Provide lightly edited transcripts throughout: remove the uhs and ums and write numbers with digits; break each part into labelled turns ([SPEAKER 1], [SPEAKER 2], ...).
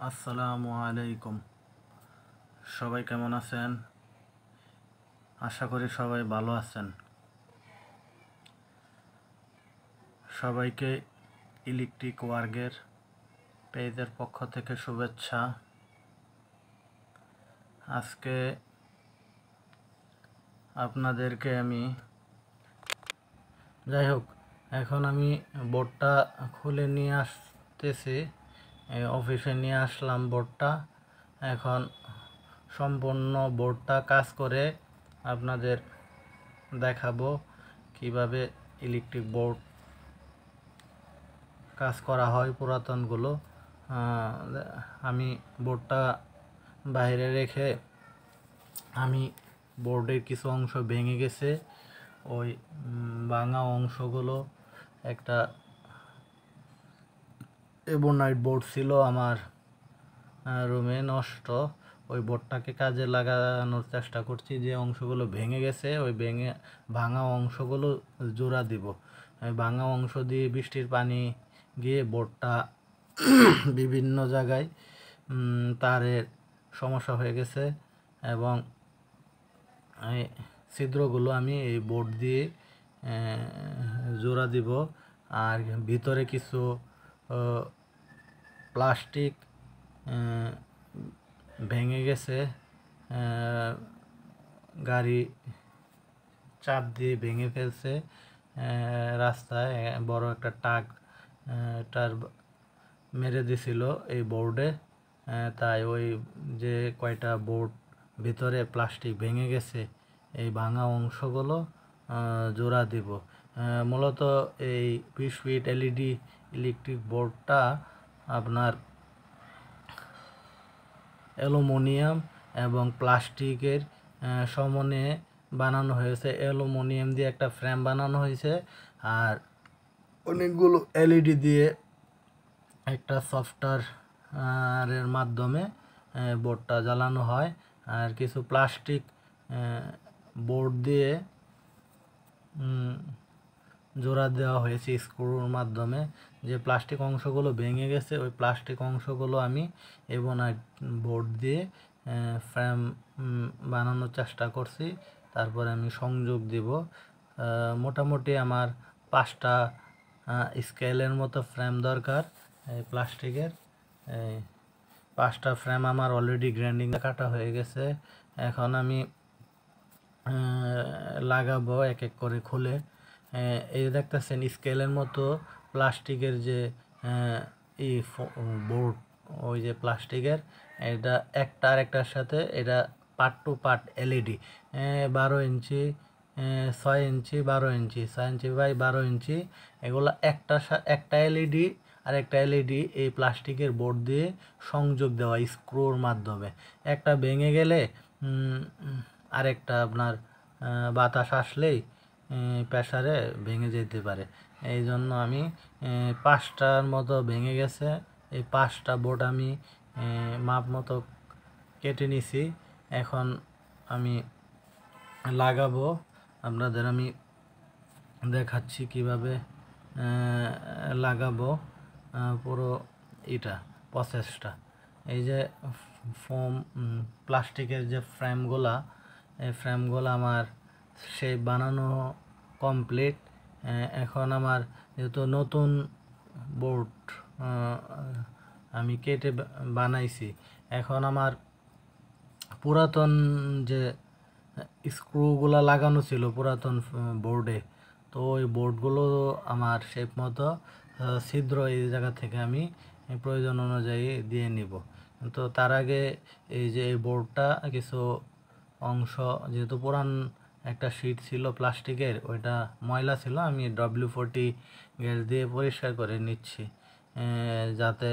[SPEAKER 1] আসসালামু আলাইকুম। সবাই কেমন আছেন? আশা করি সবাই ভালো আছেন। সবাইকে ইলেকট্রিক ওয়ার্কের পেজের পক্ষ থেকে শুভেচ্ছা। আজকে আপনাদেরকে যাই হোক, এখন আমি বোর্ডটা খুলে নিয়ে আসতেছি, অফিসে নিয়ে আসলাম বোর্ডটা। এখন সম্পূর্ণ বোর্ডটা কাজ করে আপনাদের দেখাবো কিভাবে ইলেকট্রিক বোর্ড কাজ করা হয় পুরাতনগুলো। আমি বোর্ডটা বাইরে রেখে আমি বোর্ডের কিছু অংশ ভেঙে গেছে, ওই ভাঙা অংশগুলো একটা এবোনাইট বোর্ড ছিল আমার রুমে নষ্ট, ওই বোর্ডটাকে কাজে লাগানোর চেষ্টা করছি। যে অংশগুলো ভেঙে গেছে ওই ভাঙা অংশগুলো জোড়া দিব। ভাঙা অংশ দিয়ে বৃষ্টির পানি গিয়ে বোর্ডটা বিভিন্ন জায়গায় তারের সমস্যা হয়ে গেছে এবং এই ছিদ্রগুলো আমি এই বোর্ড দিয়ে জোড়া দিব। আর ভিতরে কিছু প্লাস্টিক ভেঙে গেছে, গাড়ি চাপ দিয়ে ভেঙে ফেলছে। রাস্তায় বড় একটা টার মেরে দিছিল এই বোর্ডে, তাই ওই যে কয়টা বোর্ড ভিতরে প্লাস্টিক ভেঙে গেছে এই ভাঙা অংশগুলো জোড়া দিব। মূলত এই 20 ফিট এলইডি ইলেকট্রিক বোর্ডটা আপনার অ্যালুমিনিয়াম এবং প্লাস্টিকের সমন্বয়ে বানানো হয়েছে। অ্যালুমিনিয়াম দিয়ে একটা ফ্রেম বানানো হয়েছে আর অনেকগুলো এলইডি দিয়ে একটা সফটওয়্যারের মাধ্যমে বোর্ডটা জ্বালানো হয়। আর কিছু প্লাস্টিক বোর্ড দিয়ে জোড়া দেওয়া হয়েছে স্ক্রুর মাধ্যমে। যে প্লাস্টিক অংশগুলো ভেঙে গেছে ওই প্লাস্টিক অংশগুলো আমি এবোনাইট বোর্ড দিয়ে ফ্রেম বানানোর চেষ্টা করছি। তারপরে আমি সংযোগ দিব। মোটামুটি আমার 5টা স্কেলের মতো ফ্রেম দরকার এই প্লাস্টিকের। 5টা ফ্রেম আমার অলরেডি গ্রাইন্ডিং কাটা হয়ে গেছে। এখন আমি লাগাবো এক এক করে খুলে। এই দেখতেছেন স্কেলের মতো প্লাস্টিকের যে বোর্ড, ওই যে প্লাস্টিকের এটা একটা আরেকটার সাথে এটা part to part LED 12 inch 6 inch 12 inch 6 inch by 12 inch, এগুলো একটা এলইডি আর একটা এলইডি এই প্লাস্টিকের বোর্ড দিয়ে সংযোগ দেওয়া স্ক্রুর মাধ্যমে। একটা ভেঙে গেলে আরেকটা আপনার বাতাস আসলেই প্রেসারে ভেঙে যেতে পারে। এই জন্য আমি 5টার মতো ভেঙে গেছে। এই 5টা বোর্ড আমি মাপ মতো কেটে নিছি। এখন আমি লাগাবো, আপনাদের আমি দেখাচ্ছি কিভাবে লাগাবো পুরো এটা প্রসেসটা। এই যে ফোম প্লাস্টিকের যে ফ্রেমগুলা, এই ফ্রেমগুলো আমার সেই বানানো কমপ্লিট। এখন আমার যেহেতু নতুন বোর্ড আমি কেটে বানাইছি, এখন আমার পুরাতন যে স্ক্রুগুলা লাগানো ছিল পুরাতন বোর্ডে, তো ওই বোর্ডগুলো আমার শেপ মতো ছিদ্র এই জায়গা থেকে আমি প্রয়োজন অনুযায়ী দিয়ে নিব। তো তার আগে এই যে এই বোর্ডটা কিছু অংশ, যেহেতু পুরান একটা শিট ছিল প্লাস্টিকের, ওইটা ময়লা ছিল, আমি WD-40 গ্যাস দিয়ে পরিষ্কার করে নিচ্ছি যাতে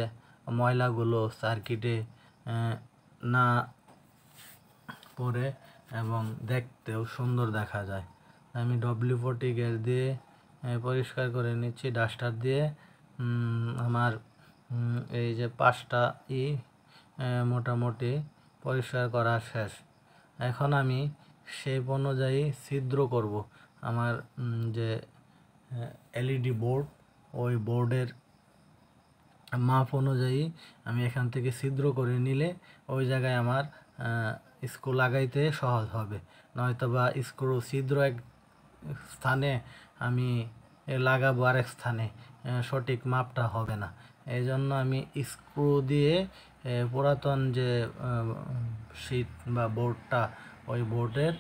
[SPEAKER 1] ময়লাগুলো সার্কিটে না পরে এবং দেখতেও সুন্দর দেখা যায়। আমি WD-40 গ্যাস দিয়ে পরিষ্কার করে নিচ্ছি ডাস্টার দিয়ে। আমার এই যে 5টা মোটামুটি পরিষ্কার করা শেষ। এখন আমি শেপ অনুযায়ী ছিদ্র করব। আমার যে এলইডি বোর্ড, ওই বোর্ডের মাপ অনুযায়ী আমি এখান থেকে ছিদ্র করে নিলে ওই জায়গায় আমার স্ক্রু লাগাইতে সহজ হবে। নয়তো বা স্ক্রু ছিদ্র এক স্থানে আমি লাগাবো আরেক স্থানে, সঠিক মাপটা হবে না। এই জন্য আমি স্ক্রু দিয়ে পুরাতন যে শিট বা বোর্ডটা, ওই বোর্ডের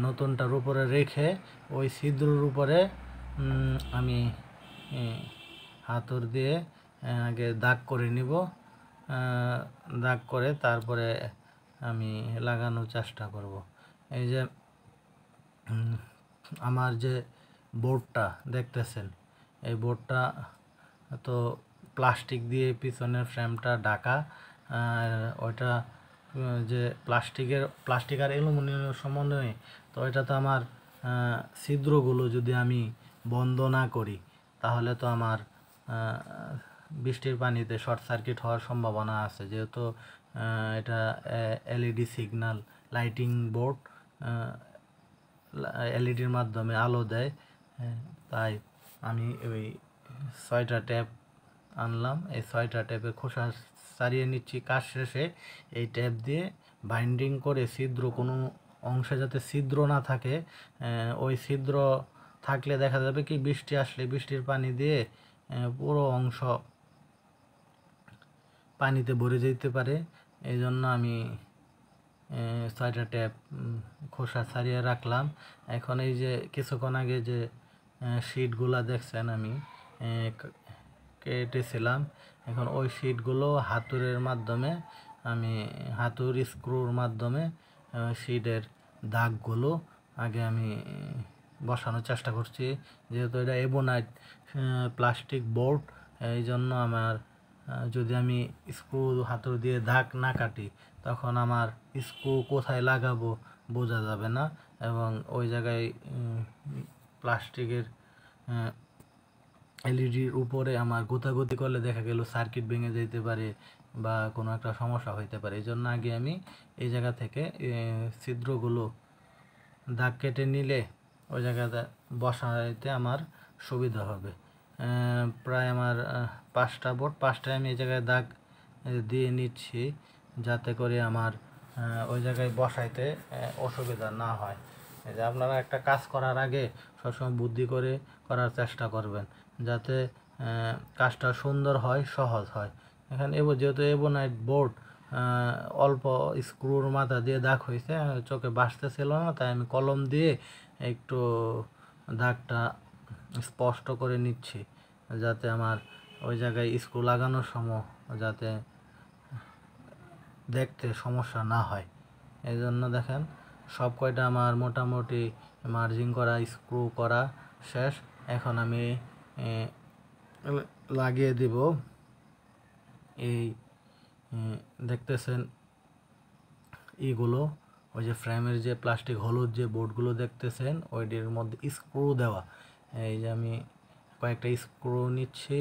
[SPEAKER 1] নতুনটার উপরে রেখে ওই ছিদ্রর উপরে আমি হাতুর দিয়ে আগে দাগ করে নিব। দাগ করে তারপরে আমি লাগানোর চেষ্টা করব। এই যে আমার যে বোর্ডটা দেখতেছেন, এই বোর্ডটা তো প্লাস্টিক দিয়ে পিছনের ফ্রেমটা ঢাকা। ওইটা যে প্লাস্টিক আর অ্যালুমিনিয়ামের সমন্বয়ে, তো এটা তো আমার ছিদ্রগুলো যদি আমি বন্ধ না করি তাহলে তো আমার বৃষ্টির পানিতে শর্ট সার্কিট হওয়ার সম্ভাবনা আছে। যেহেতু এটা এলইডি সিগন্যাল লাইটিং বোর্ড, এলইডির মাধ্যমে আলো দেয়, তাই আমি ওই 6টা ট্যাপ আনলাম। এই 6টা ট্যাপের খোসা ছাড়িয়ে নিচ্ছি। কাজ শেষে এই ট্যাপ দিয়ে বাইন্ডিং করে ছিদ্র কোনো অংশে যাতে ছিদ্র না থাকে, ওই ছিদ্র থাকলে দেখা যাবে কি বৃষ্টি আসলে বৃষ্টির পানি দিয়ে পুরো অংশ পানিতে ভরে যেতে পারে। এই জন্য আমি 6টা ট্যাপ খোসা ছাড়িয়ে রাখলাম। এখন এই যে কিছুক্ষণ আগে যে শিটগুলো দেখছেন আমি কেটেছিলাম, এখন ওই শিটগুলো হাতুড়ের মাধ্যমে আমি হাতুড় স্ক্রুর মাধ্যমে শিটের দাগগুলো আগে আমি বসানোর চেষ্টা করছি। যেহেতু এটা এবোনাইট প্লাস্টিক বোর্ড, এই জন্য আমার যদি আমি স্ক্রু হাতুড় দিয়ে দাগ না কাটি তখন আমার স্ক্রু কোথায় লাগাবো বোঝা যাবে না, এবং ওই জায়গায় প্লাস্টিকের এলইডির উপরে আমার গোতাগুতি করলে দেখা গেল সার্কিট ভেঙে যেতে পারে বা কোনো একটা সমস্যা হইতে পারে। এই জন্য আগে আমি এই জায়গা থেকে ছিদ্রগুলো দাগ কেটে নিলে ওই জায়গাতে বসাইতে আমার সুবিধা হবে। প্রায় আমার 5টা বোর্ড, 5টায় আমি এই জায়গায় দাগ দিয়ে নিচ্ছি যাতে করে আমার ওই জায়গায় বসাইতে অসুবিধা না হয়। এই যে আপনারা একটা কাজ করার আগে সবসময় বুদ্ধি করে করার চেষ্টা করবেন যাতে কাজটা সুন্দর হয়, সহজ হয়। এখানে যেহেতু এবোনাইট বোর্ড, অল্প স্ক্রুর মাথা দিয়ে দাগ হয়েছে, চোখে বাসতেছিল না, তাই আমি কলম দিয়ে একটু দাগটা স্পষ্ট করে নিচ্ছি যাতে আমার ওই জায়গায় স্ক্রু লাগানোর সময় যাতে দেখতে সমস্যা না হয়। এই জন্য দেখেন সব কয়টা আমার মোটামুটি মার্জিং করা, স্ক্রু করা শেষ। এখন আমি লাগিয়ে দিব এই দেখতেছেন এইগুলো, ওই যে ফ্রেমের যে প্লাস্টিক হলুদ যে বোর্ডগুলো দেখতেছেন ওইটির মধ্যে স্ক্রু দেওয়া। এই যে আমি কয়েকটা স্ক্রু নিচ্ছি,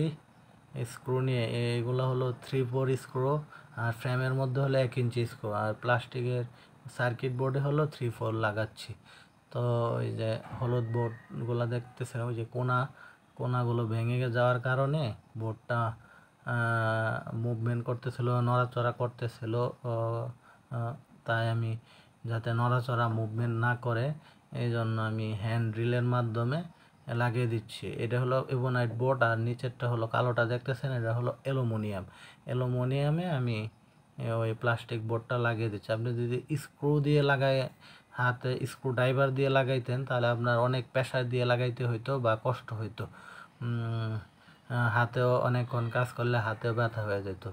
[SPEAKER 1] স্ক্রু নিয়ে এইগুলো হলো 3/4 স্ক্রু, আর ফ্রেমের মধ্যে হলো 1 ইঞ্চি স্ক্রু, আর প্লাস্টিকের সার্কিট বোর্ডে হলো 3/4 লাগাচ্ছি। তো ওই যে হলুদ বোর্ডগুলো দেখতেছেন, ওই যে কোনাগুলো ভেঙে যাওয়ার কারণে বোর্ডটা মুভমেন্ট করতেছিল, নড়াচড়া করতেছিল, তাই আমি যাতে নড়াচড়া মুভমেন্ট না করে এই জন্য আমি হ্যান্ড ড্রিলের মাধ্যমে লাগিয়ে দিচ্ছি। এটা হলো এবোনাইট বোর্ড, আর নিচেরটা হলো কালোটা দেখতেছেন, এটা হলো অ্যালুমিনিয়ামে আমি ওই প্লাস্টিক বোর্ডটা লাগিয়ে দিচ্ছি। আপনি যদি স্ক্রু দিয়ে হাতে স্ক্রু ড্রাইভার দিয়ে লাগাইতেন তাহলে আপনার অনেক প্রেসার দিয়ে লাগাইতে হইতো বা কষ্ট হইতো, হাতেও অনেকক্ষণ কাজ করলে হাতেও ব্যথা হয়ে যেত।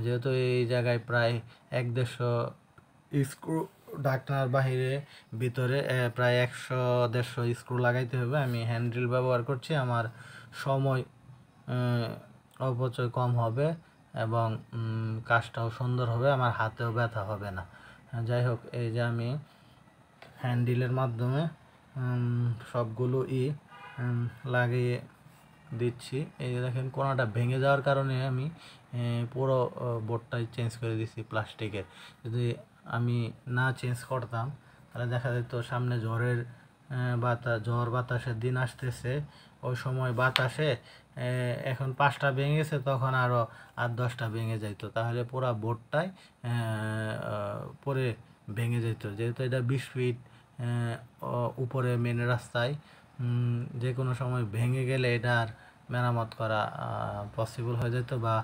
[SPEAKER 1] যেহেতু এই জায়গায় প্রায় 1-150 স্ক্রু ঢাকনার বাহিরে ভিতরে প্রায় 100-150 স্ক্রু লাগাইতে হবে, আমি হ্যান্ড্রিল ব্যবহার করছি। আমার সময় অপচয় কম হবে এবং কাজটাও সুন্দর হবে, আমার হাতেও ব্যথা হবে না। যাই হোক, এই যে আমি হ্যান্ডেলের মাধ্যমে সবগুলো লাগিয়ে দিচ্ছি। এই যে দেখেন কোনাটা ভেঙে যাওয়ার কারণে আমি পুরো বোর্ডটাই চেঞ্জ করে দিচ্ছি প্লাস্টিকের। যদি আমি না চেঞ্জ করতাম তাহলে দেখা যেত সামনে ঝড় বাতাসের দিন আসতেছে, ওই সময় বাতাসে এখন 5টা ভেঙে গেছে, তখন আরও 8-10টা ভেঙে যাইতো, তাহলে পুরো বোর্ডটাই পরে ভেঙে যেত। যেহেতু এটা 20 ফিট উপরে মেন রাস্তায়, যে কোনো সময় ভেঙে গেলে এটা আর মেরামত করা পসিবল হয়ে যেত, বা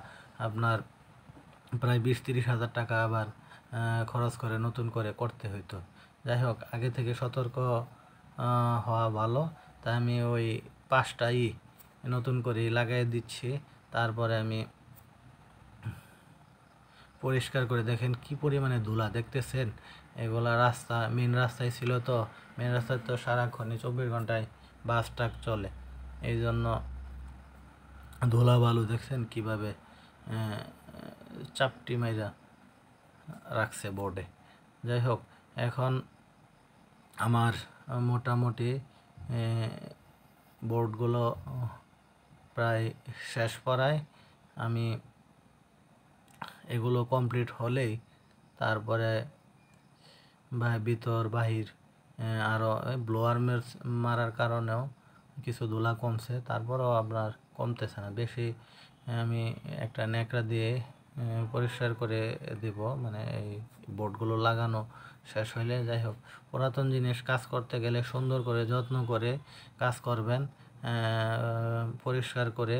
[SPEAKER 1] আপনার প্রায় 20-30 হাজার টাকা আবার খরচ করে নতুন করে করতে হইতো। যাই হোক, আগে থেকে সতর্ক হওয়া ভালো। তাই আমি ওই 5টাই নতুন করে লাগাই দিচ্ছি। তারপরে আমি পরিষ্কার করে দেখেন কি পরিমাণে ধুলা দেখতেছেন। এগুলা রাস্তা মেন রাস্তায় ছিল, তো মেন রাস্তায় তো সারাক্ষণই 24 ঘন্টায় বাস ট্রাক চলে, এই জন্য ধুলা বালু দেখছেন কিভাবে চাপটি মাইরা রাখছে বোর্ডে। যাই হোক, এখন আমার মোটামুটি বোর্ডগুলো প্রায় শেষ পড়ায়। আমি এগুলো কমপ্লিট হলেই তারপরে ভিতর বাহির আরও ব্লোয়ার মারার কারণেও কিছু ধুলা কমছে, তারপরেও আপনার কমতেছে না বেশি। আমি একটা ন্যাকড়া দিয়ে পরিষ্কার করে দেব, মানে এই বোর্ডগুলো লাগানো শেষ হইলে। যাই হোক, পুরাতন জিনিস কাজ করতে গেলে সুন্দর করে যত্ন করে কাজ করবেন, পরিষ্কার করে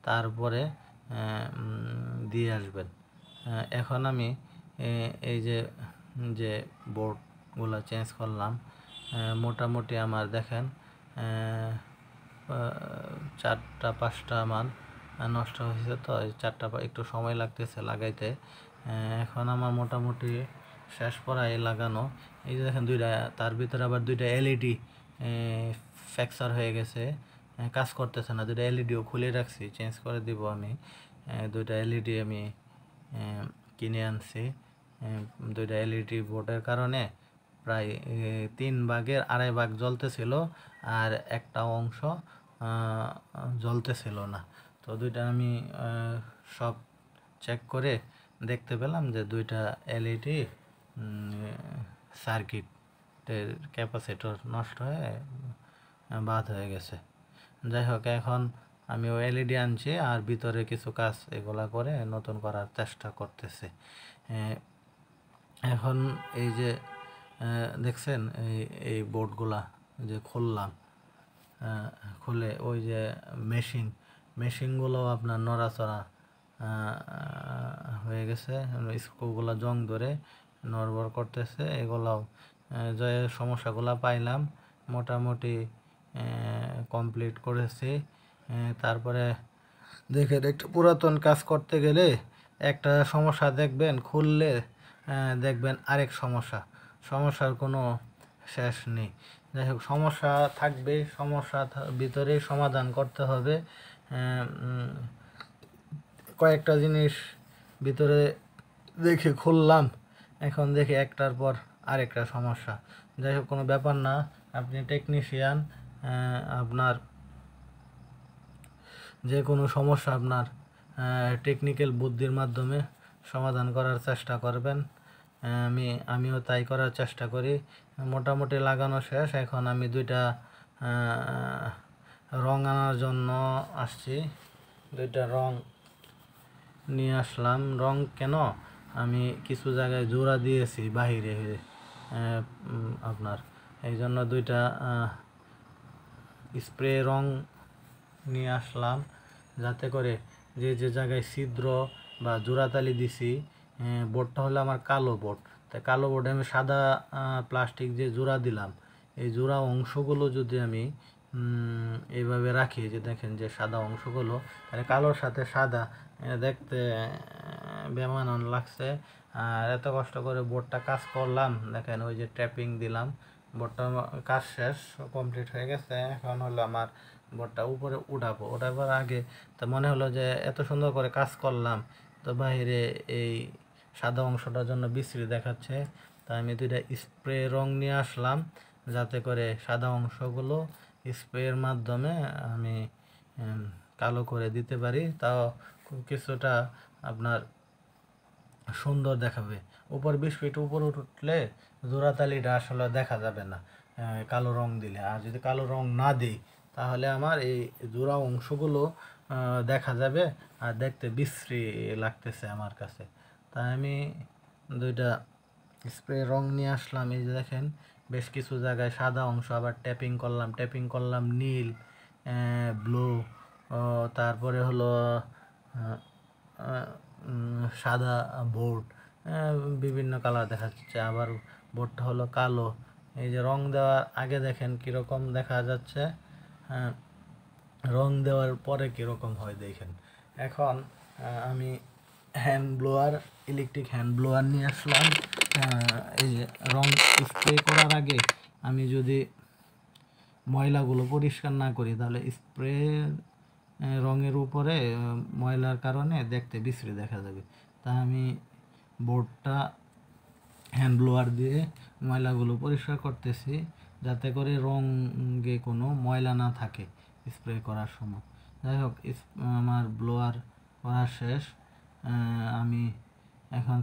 [SPEAKER 1] তারপরে দিয়ে আসবেন। এখন আমি এই যে বোর্ডগুলো চেঞ্জ করলাম, মোটামুটি আমার দেখেন 4টা-5টা আমার নষ্ট হয়েছে, তো এই 4টা একটু সময় লাগতেছে লাগাইতে। এখন আমার মোটামুটি শেষ পড়ায় লাগানো। এই যে দেখেন তার ভিতরে আবার 2টা এলইডি ফ্র্যাকচার হয়ে গেছে, কাজ করতেছে না। 2টা এলইডিও খুলে রাখছি, চেঞ্জ করে দিব আমি। 2টা এলইডি আমি কিনে আনছি। 2টা এলইডি বোর্ডের কারণে প্রায় 3 ভাগের 2.5 ভাগ জ্বলতেছিল, আর একটা অংশ জ্বলতেছিল না। তো 2টা আমি সব চেক করে দেখতে পেলাম যে 2টা এলইডি সার্কিটের ক্যাপাসিটর নষ্ট হয়ে বাদ হয়ে গেছে। যাই হোক, এখন আমি ওই এলইডি আনছি, আর ভিতরে কিছু কাজ এগুলা করে নতুন করার চেষ্টা করতেছি। এখন এই যে দেখছেন এই বোর্ডগুলা যে খুললাম, খুলে ওই যে মেশিনগুলো আপনার নড়াচড়া হয়ে গেছে, স্ক্রুগুলো জং ধরে নড়বড় করতেছে। এগুলাও যে সমস্যাগুলো পাইলাম মোটামুটি কমপ্লিট করেছি। তারপরে দেখেন, একটা পুরাতন কাজ করতে গেলে একটা সমস্যা দেখবেন, খুললে দেখবেন আরেক সমস্যার কোনো শেষ নেই। যাই হোক, সমস্যা থাকবে, সমস্যা ভিতরে সমাধান করতে হবে। কয়েকটা জিনিস ভিতরে দেখে খুললাম, এখন দেখি একটার পর আরেকটা সমস্যা। যাই হোক, কোনো ব্যাপার না, আপনি টেকনিশিয়ান, আপনার যে কোনো সমস্যা আপনার টেকনিক্যাল বুদ্ধির মাধ্যমে সমাধান করার চেষ্টা করবেন। আমিও তাই করার চেষ্টা করি। মোটামুটি লাগানো শেষ। এখন আমি 2টা রং আনার জন্য আসছি, 2টা রং নিয়ে আসলাম। রং কেন, আমি কিছু জায়গায় জোড়া দিয়েছি বাহিরে আপনার, এই জন্য 2টা স্প্রে রং নিয়ে আসলাম, যাতে করে যে জায়গায় ছিদ্র বা জোড়াতালি দিছি। বোর্ডটা হলো আমার কালো বোর্ড, তাই কালো বোর্ডে আমি সাদা প্লাস্টিক যে জোড়া দিলাম, এই জোড়া অংশগুলো যদি আমি এইভাবে রাখি, যে দেখেন যে সাদা অংশগুলো, মানে কালোর সাথে সাদা দেখতে বেমানান লাগছে। আর এত কষ্ট করে বোর্ডটা কাজ করলাম, দেখেন ওই যে ট্যাপিং দিলাম, বোর্ডটা কাজ শেষ, কমপ্লিট হয়ে গেছে। এখন হলো আমার বোর্ডটা উপরে ওঠাবার আগে তো মনে হলো যে এত সুন্দর করে কাজ করলাম, তো বাইরে এই সাদা অংশটার জন্য বিশ্রী দেখাচ্ছে। তাই আমি 2টা স্প্রে রং নিয়ে আসলাম, যাতে করে সাদা অংশগুলো স্প্রের মাধ্যমে আমি কালো করে দিতে পারি, তাও কিছুটা আপনার সুন্দর দেখাবে। উপর 20 ফিট উপর উঠলে জোড়াতালিটা আসলে দেখা যাবে না কালো রং দিলে। আর যদি কালো রং না দিই, তাহলে আমার এই জোড়া অংশগুলো দেখা যাবে আর দেখতে বিশ্রী লাগতেছে আমার কাছে। তাই আমি দুইটা স্প্রে রং নিয়ে আসলাম। এই যে দেখেন বেশ কিছু জায়গায় সাদা অংশ, আবার ট্যাপিং করলাম নীল, ব্লু, তারপরে হলো সাদা বোর্ড, বিভিন্ন কালার দেখা যাচ্ছে। আবার বোর্ডটা হলো কালো। এই যে রং দেওয়ার আগে দেখেন কীরকম দেখা যাচ্ছে, রং দেওয়ার পরে কীরকম হয় দেখেন। এখন আমি ইলেকট্রিক হ্যান্ড ব্লোয়ার নিয়ে আসলাম। এই যে রং স্প্রে করার আগে আমি যদি ময়লাগুলো পরিষ্কার না করি তাহলে স্প্রে রঙের উপরে ময়লার কারণে দেখতে বিশ্রী দেখা যাবে। তা আমি বোর্ডটা হ্যান্ড ব্লোয়ার দিয়ে ময়লাগুলো পরিষ্কার করতেছি, যাতে করে রঙে কোনো ময়লা না থাকে স্প্রে করার সময়। যাই হোক, আমার ব্লোয়ার করা শেষ। আমি এখন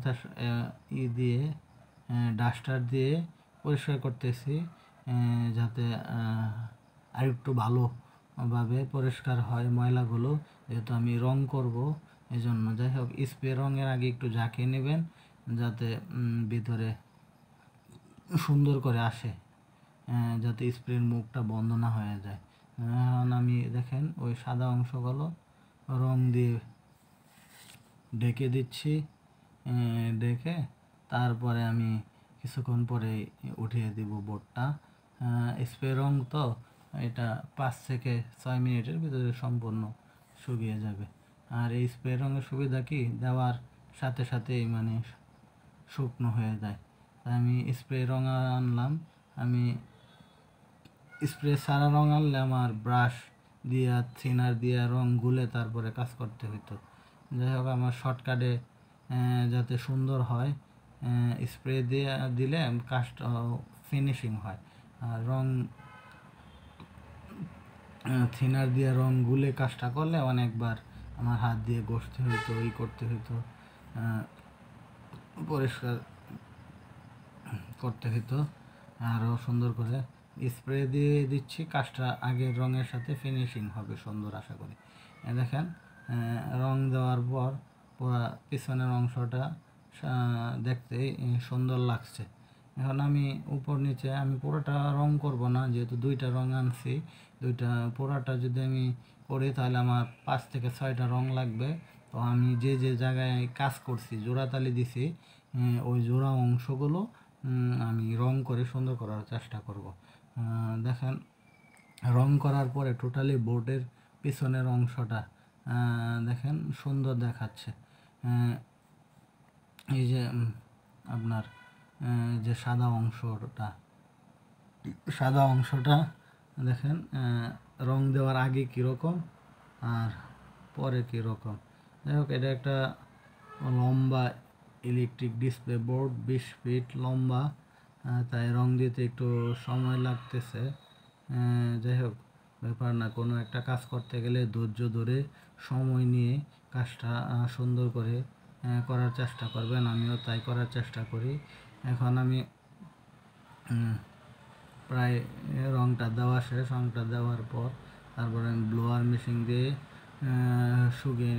[SPEAKER 1] দিয়ে ডাস্টার দিয়ে পরিষ্কার করতেছি, যাতে আরেকটু ভালোভাবে পরিষ্কার হয় ময়লাগুলো, যেহেতু আমি রং করব এই জন্য। যাই হোক, স্প্রে রঙের আগে একটু ঝাঁকিয়ে নেবেন যাতে ভিতরে সুন্দর করে আসে, যাতে স্প্রের মুখটা বন্ধ না হয়ে যায়। এখন আমি দেখেন ওই সাদা অংশগুলো রং দিয়ে ঢেকে দিচ্ছি। ঢেকে তারপরে আমি কিছুক্ষণ পরে উঠিয়ে দিব বোর্ডটা। স্প্রে রং তো এটা 5 থেকে 6 মিনিটের ভিতরে সম্পূর্ণ শুকিয়ে যাবে। আর এই স্প্রে রঙের সুবিধা কি, দেওয়ার সাথে সাথেই মানে শুকনো হয়ে যায়। তাই আমি স্প্রে রং আনলাম। আমি স্প্রে সারা রং আনলে আমার ব্রাশ দিয়া থিনার দিয়া রং গুলে তারপরে কাজ করতে হতো। যাই হোক, আমার শর্টকাটে যাতে সুন্দর হয়, স্প্রে দিয়ে দিলে কাজটা ফিনিশিং হয়। আর রং থিনার দিয়ে রং গুলে কাজটা করলে অনেকবার আমার হাত দিয়ে ঘষতে হতো, করতে হতো, পরিষ্কার করতে হতো আরও সুন্দর করে। স্প্রে দিয়ে দিচ্ছি, কাজটা আগের রঙের সাথে ফিনিশিং হবে সুন্দর আশা করি। দেখেন রং দেওয়ার পর পুরো পিছনের অংশটা দেখতে সুন্দর লাগছে। এখন আমি উপর নিচে আমি পুরোটা রং করব না, যেহেতু দুইটা রং আনছি। পুরোটা যদি আমি করি তাহলে আমার 5 থেকে 6টা রং লাগবে। তো আমি যে জায়গায় কাজ করছি, জোড়াতালি দিছি, ওই জোড়া অংশগুলো আমি রং করে সুন্দর করার চেষ্টা করব। দেখেন রং করার পরে টোটালি বোর্ডের পিছনের অংশটা দেখেন সুন্দর দেখাচ্ছে। এই যে আপনার যে সাদা অংশটা দেখেন রং দেওয়ার আগে কীরকম আর পরে কীরকম। যাই হোক, এটা একটা লম্বা ইলেকট্রিক ডিসপ্লে বোর্ড, 20 ফিট লম্বা, তাই রং দিতে একটু সময় লাগতেছে। যাই হোক, ব্যাপার না। কোনো একটা কাজ করতে গেলে ধৈর্য ধরে সময় নিয়ে কাজটা সুন্দর করে করার চেষ্টা করবেন। আমিও তাই করার চেষ্টা করি। এখন আমি প্রায় রংটা দেওয়া শেষ। রংটা দেওয়ার পর তারপরে আমি ব্লোয়ার মেশিন দিয়ে শুকিয়ে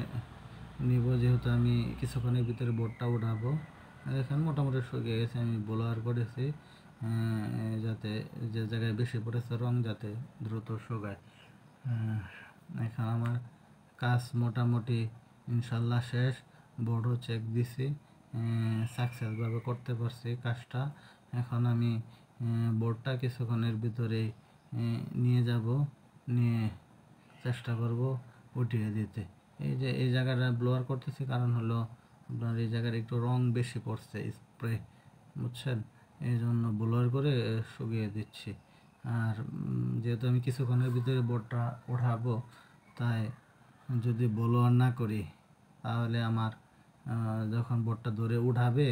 [SPEAKER 1] নিব, যেহেতু আমি কিছুক্ষণের ভিতরে বোর্ডটা উঠাবো। দেখেন মোটামুটি শুকিয়ে গেছে। আমি ব্লোয়ার করেছি যাতে যে জায়গায় বেশি পড়েছে রং যাতে দ্রুত শুকায়। এখন আমার কাজ মোটামুটি ইনশাল্লাহ শেষ। বোর্ডও চেক দিছি, সাকসেসভাবে করতে পারছি কাজটা। এখন আমি বোর্ডটা কিছুক্ষণের ভিতরে নিয়ে যাব, নিয়ে চেষ্টা করব উঠিয়ে দিতে। এই জায়গাটা ব্লোয়ার করতেছি, কারণ হলো আপনার এই জায়গার একটু রং বেশি পড়ছে স্প্রে, বুঝছেন, এই জন্য ব্লোয়ার করে শুকিয়ে দিচ্ছি। আর যেহেতু আমি কিছুক্ষণের ভিতরে বোর্ডটা উঠাবো, তাই যদি ব্লোয়ার না করি তাহলে আমার যখন বোর্ডটা ধরে উঠাবে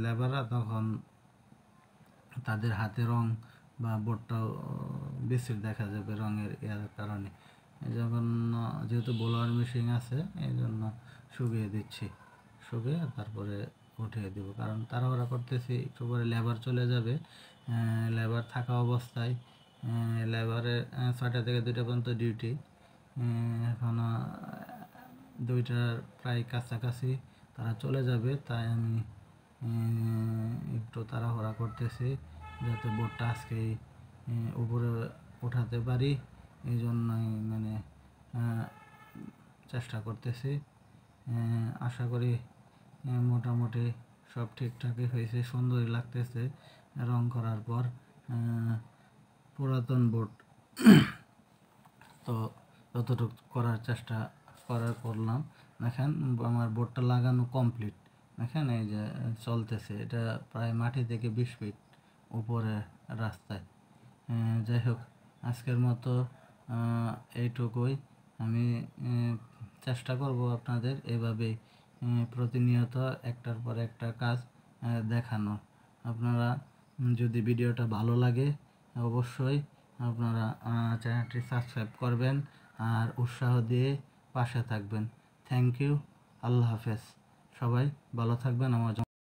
[SPEAKER 1] লেবাররা, তখন তাদের হাতে রং বা বোর্ডটাও বেশি দেখা যাবে রঙের কারণে। এই জন্য যেহেতু ব্লোয়ার মেশিন আছে, এই জন্য শুকিয়ে দিচ্ছি। শুকিয়ে তারপরে উঠিয়ে দেব, কারণ তাড়াহুড়া করতেছি, একটু পরে লেবার চলে যাবে। লেবার থাকা অবস্থায় লেবারের 6টা থেকে 2টা পর্যন্ত ডিউটি। এখনও 2টার প্রায় কাছাকাছি তারা চলে যাবে, তাই আমি একটু তাড়াহুড়া করতেছি যাতে বোটটা আজকেই উপরে উঠাতে পারি। এই জন্যই মানে চেষ্টা করতেছি। আশা করি মোটামুটি সব ঠিকঠাকই হয়েছে, সুন্দরই লাগতেছে রং করার পর। পুরাতন বোট তো যতটুকু করার চেষ্টা করলাম। দেখেন আমার বোটটা লাগানো কমপ্লিট, দেখেন এই যে চলতেছে, এটা প্রায় মাটি থেকে 20 ফিট উপরে রাস্তায়। যাই হোক, আজকের মতো এইটুকুই। আমি চেষ্টা করব আপনাদের এভাবেই প্রতিনিয়ত একটার পর একটা কাজ দেখানো। আপনারা যদি ভিডিওটা ভালো লাগে অবশ্যই আপনারা চ্যানেলটি সাবস্ক্রাইব করবেন আর উৎসাহ দিয়ে পাশে থাকবেন। Thank you. আল্লাহ হাফেজ। সবাই ভালো থাকবেন। আমার